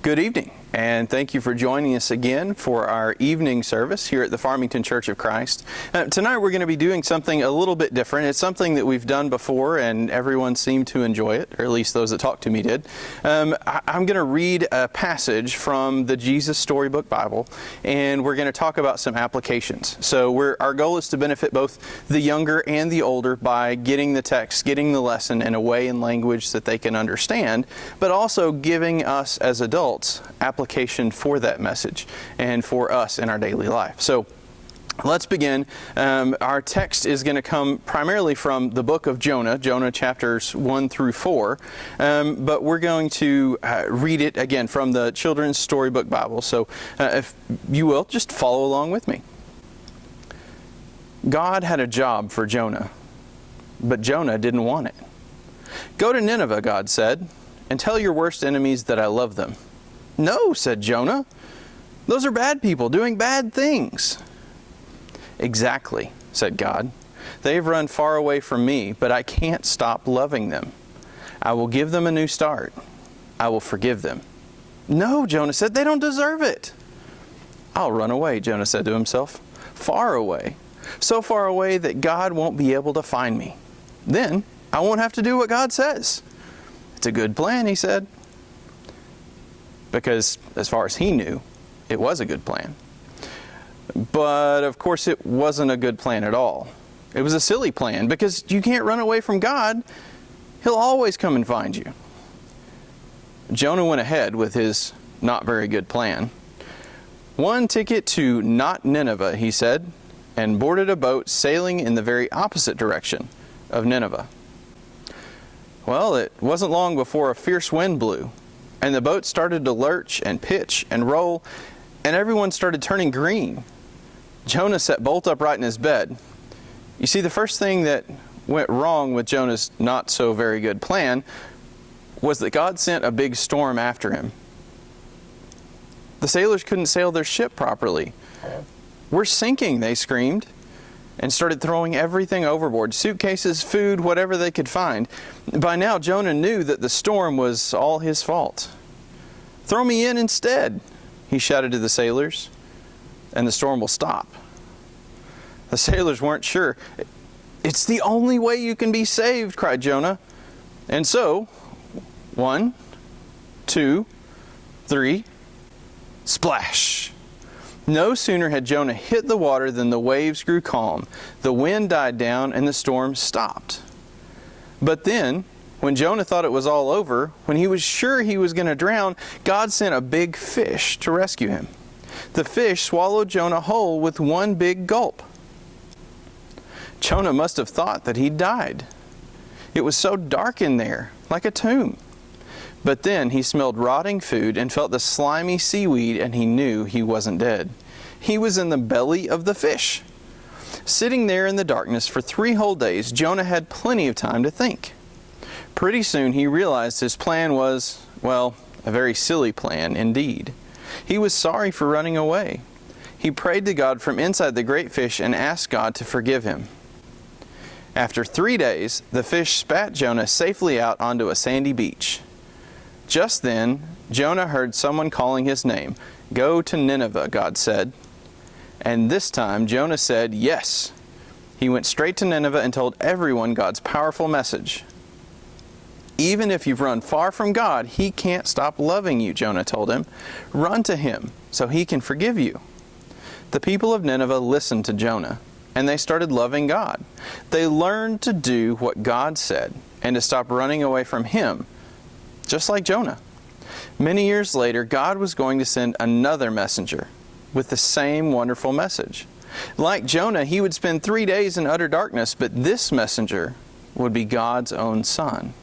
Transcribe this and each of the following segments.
Good evening, and thank you for joining us again for our evening service here at the Farmington Church of Christ. Tonight we're going to be doing something a little bit different. It's something that we've done before and everyone seemed to enjoy it, or at least those that talked to me did. I'm going to read a passage from the Jesus Storybook Bible, and we're going to talk about some applications. So our goal is to benefit both the younger and the older by getting the text, getting the lesson in a way and language that they can understand, but also giving us as adults application for that message and for us in our daily life. So let's begin. Our text is going to come primarily from the book of Jonah chapters 1 through 4, but we're going to read it again from the Children's Storybook Bible. So if you will, just follow along with me. God had a job for Jonah, but Jonah didn't want it. "Go to Nineveh," God said, "and tell your worst enemies that I love them." "No," said Jonah. "Those are bad people doing bad things." "Exactly," said God. "They've run far away from me, but I can't stop loving them. I will give them a new start. I will forgive them." "No," Jonah said, "they don't deserve it." "I'll run away," Jonah said to himself. "Far away. So far away that God won't be able to find me. Then I won't have to do what God says." "It's a good plan," he said. Because as far as he knew, it was a good plan. But of course it wasn't a good plan at all. It was a silly plan because you can't run away from God. He'll always come and find you. Jonah went ahead with his not very good plan. "One ticket to not Nineveh," he said, and boarded a boat sailing in the very opposite direction of Nineveh. Well, it wasn't long before a fierce wind blew, and the boat started to lurch and pitch and roll, and everyone started turning green. Jonah sat bolt upright in his bed. You see, the first thing that went wrong with Jonah's not so very good plan was that God sent a big storm after him. The sailors couldn't sail their ship properly. "We're sinking," they screamed, and started throwing everything overboard, suitcases, food, whatever they could find. By now, Jonah knew that the storm was all his fault. "Throw me in instead," he shouted to the sailors, "and the storm will stop." The sailors weren't sure. "It's the only way you can be saved," cried Jonah. And so, 1, 2, 3, splash! No sooner had Jonah hit the water than the waves grew calm, the wind died down, and the storm stopped. But then, when Jonah thought it was all over, when he was sure he was going to drown, God sent a big fish to rescue him. The fish swallowed Jonah whole with one big gulp. Jonah must have thought that he'd died. It was so dark in there, like a tomb. But then he smelled rotting food and felt the slimy seaweed, and he knew he wasn't dead. He was in the belly of the fish. Sitting there in the darkness for 3 whole days, Jonah had plenty of time to think. Pretty soon he realized his plan was, well, a very silly plan indeed. He was sorry for running away. He prayed to God from inside the great fish and asked God to forgive him. After 3 days, the fish spat Jonah safely out onto a sandy beach. Just then, Jonah heard someone calling his name. "Go to Nineveh," God said. And this time, Jonah said yes. He went straight to Nineveh and told everyone God's powerful message. "Even if you've run far from God, He can't stop loving you," Jonah told him. "Run to Him so He can forgive you." The people of Nineveh listened to Jonah, and they started loving God. They learned to do what God said and to stop running away from Him, just like Jonah. Many years later, God was going to send another messenger with the same wonderful message. Like Jonah, he would spend 3 days in utter darkness, but this messenger would be God's own Son.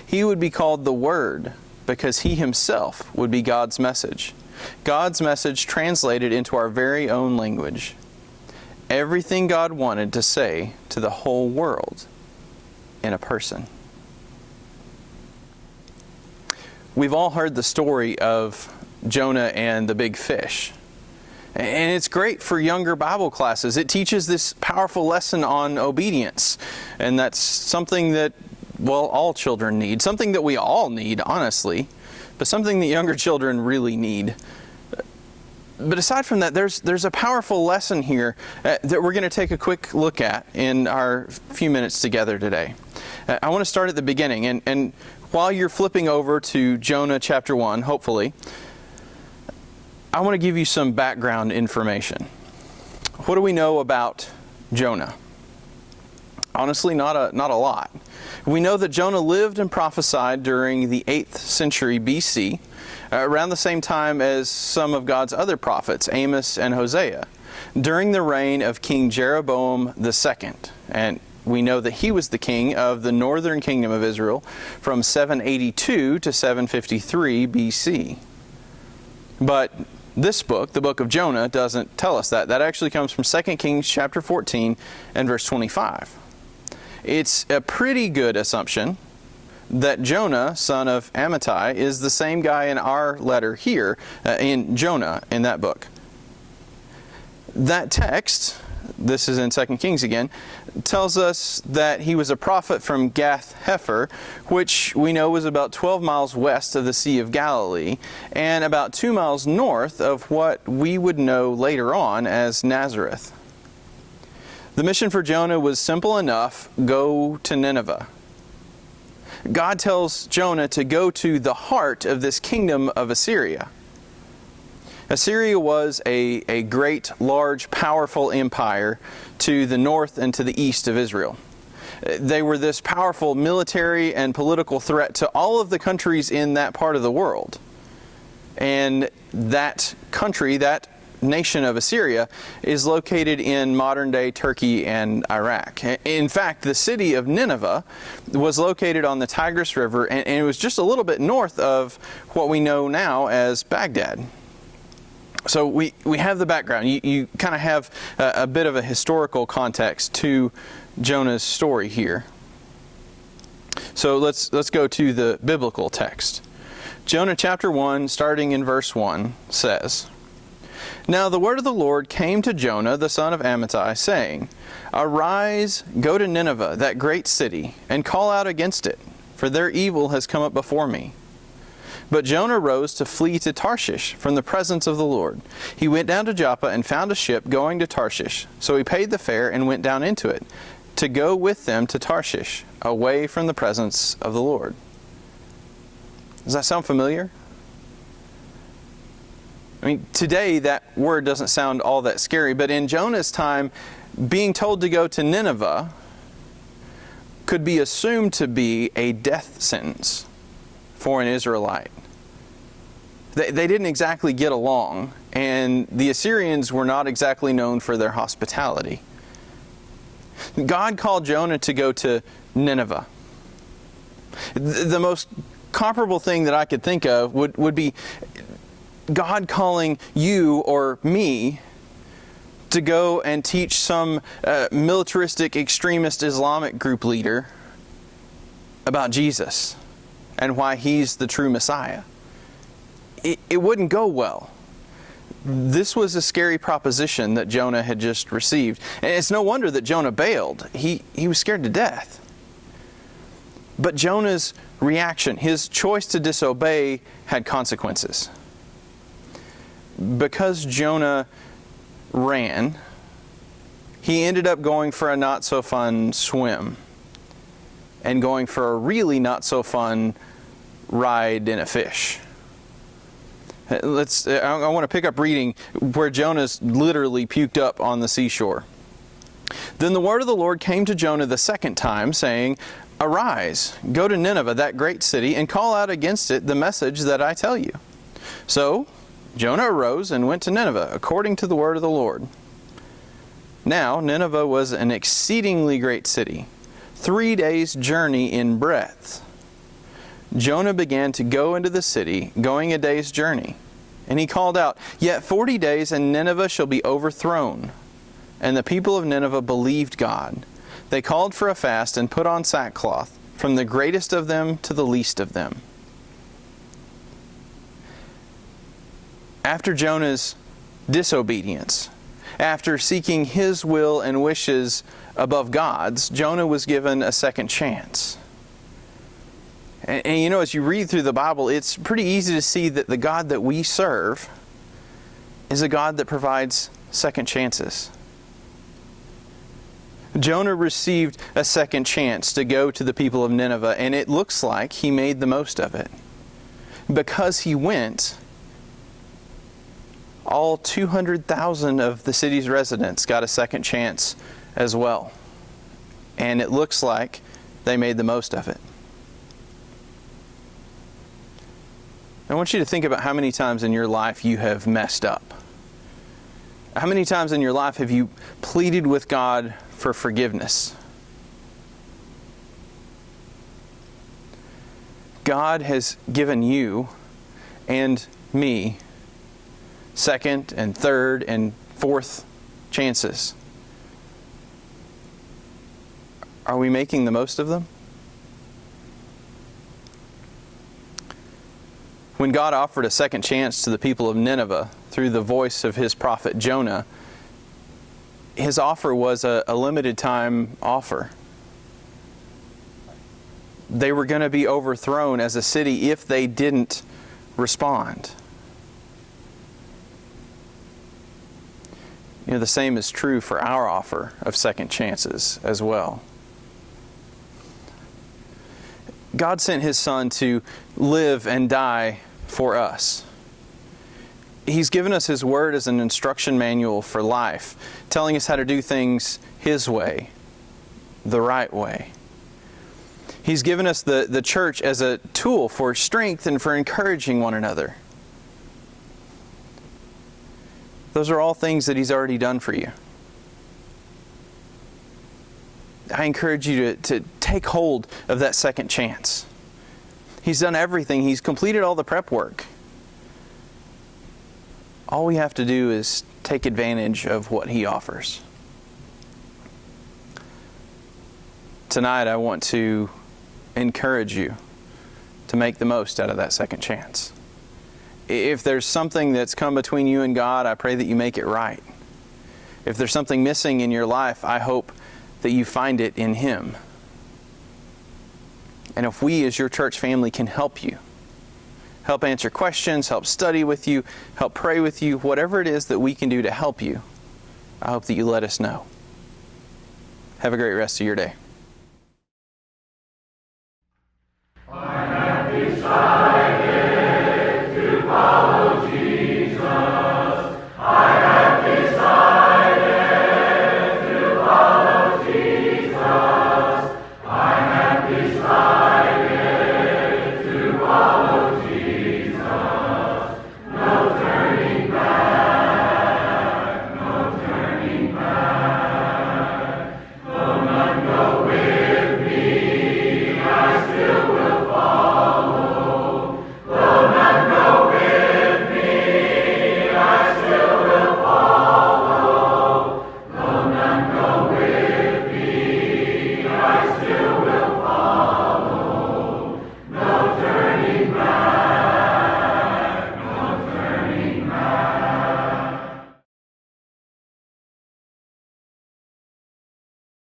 He would be called the Word because He Himself would be God's message. God's message translated into our very own language. Everything God wanted to say to the whole world in a person. We've all heard the story of Jonah and the big fish. And it's great for younger Bible classes. It teaches this powerful lesson on obedience. And that's something that, well, all children need. Something that we all need, honestly. but something that younger children really need. But aside from that, there's a powerful lesson here that we're going to take a quick look at in our few minutes together today. I want to start at the beginning, and while you're flipping over to Jonah chapter 1, hopefully, I want to give you some background information. What do we know about Jonah? Honestly, not a lot. We know that Jonah lived and prophesied during the 8th century BC, around the same time as some of God's other prophets, Amos and Hosea, during the reign of King Jeroboam II. And we know that he was the king of the northern kingdom of Israel from 782 to 753 BC. But this book, the book of Jonah, doesn't tell us that. That actually comes from 2 Kings chapter 14 and verse 25. It's a pretty good assumption that Jonah, son of Amittai, is the same guy in our letter here, in Jonah, in that book. That text, this is in 2 Kings again, tells us that he was a prophet from Gath-Hepher, which we know was about 12 miles west of the Sea of Galilee, and about 2 miles north of what we would know later on as Nazareth. The mission for Jonah was simple enough: go to Nineveh. God tells Jonah to go to the heart of this kingdom of Assyria. Assyria was a great, large, powerful empire to the north and to the east of Israel. They were this powerful military and political threat to all of the countries in that part of the world. And that country, that nation of Assyria, is located in modern-day Turkey and Iraq. In fact, the city of Nineveh was located on the Tigris River, and it was just a little bit north of what we know now as Baghdad. So we have the background. You kind of have a bit of a historical context to Jonah's story here. So let's go to the biblical text. Jonah chapter 1, starting in verse 1, says, "Now the word of the Lord came to Jonah, the son of Amittai, saying, Arise, go to Nineveh, that great city, and call out against it, for their evil has come up before me. But Jonah rose to flee to Tarshish from the presence of the Lord. He went down to Joppa and found a ship going to Tarshish. So he paid the fare and went down into it, to go with them to Tarshish, away from the presence of the Lord." Does that sound familiar? I mean, today that word doesn't sound all that scary, but in Jonah's time, being told to go to Nineveh could be assumed to be a death sentence for an Israelite. They didn't exactly get along, and the Assyrians were not exactly known for their hospitality. God called Jonah to go to Nineveh. The most comparable thing that I could think of would be God calling you or me to go and teach some militaristic, extremist Islamic group leader about Jesus and why He's the true Messiah. It wouldn't go well. This was a scary proposition that Jonah had just received. And it's no wonder that Jonah bailed. He was scared to death. But Jonah's reaction, his choice to disobey, had consequences. Because Jonah ran, he ended up going for a not-so-fun swim and going for a really not-so-fun ride in a fish. I want to pick up reading where Jonah's literally puked up on the seashore. "Then the word of the Lord came to Jonah the second time, saying, Arise, go to Nineveh, that great city, and call out against it the message that I tell you. So Jonah arose and went to Nineveh, according to the word of the Lord. Now Nineveh was an exceedingly great city, 3 days' journey in breadth. Jonah began to go into the city, going a day's journey. And he called out, Yet 40 days, and Nineveh shall be overthrown. And the people of Nineveh believed God. They called for a fast and put on sackcloth, from the greatest of them to the least of them." After Jonah's disobedience, after seeking his will and wishes above God's, Jonah was given a second chance. And you know, as you read through the Bible, it's pretty easy to see that the God that we serve is a God that provides second chances. Jonah received a second chance to go to the people of Nineveh, and it looks like he made the most of it. Because he went, all 200,000 of the city's residents got a second chance as well. And it looks like they made the most of it. I want you to think about how many times in your life you have messed up. How many times in your life have you pleaded with God for forgiveness? God has given you and me second and third and fourth chances. Are we making the most of them? When God offered a second chance to the people of Nineveh through the voice of His prophet Jonah, His offer was a limited time offer. They were going to be overthrown as a city if they didn't respond. You know, the same is true for our offer of second chances as well. God sent His Son to live and die for us. He's given us His Word as an instruction manual for life, telling us how to do things His way, the right way. He's given us the church as a tool for strength and for encouraging one another. Those are all things that He's already done for you. I encourage you to take hold of that second chance. He's done everything. He's completed all the prep work. All we have to do is take advantage of what He offers. Tonight I want to encourage you to make the most out of that second chance. If there's something that's come between you and God, I pray that you make it right. If there's something missing in your life, I hope that you find it in Him. And if we as your church family can help you, help answer questions, help study with you, help pray with you, whatever it is that we can do to help you, I hope that you let us know. Have a great rest of your day.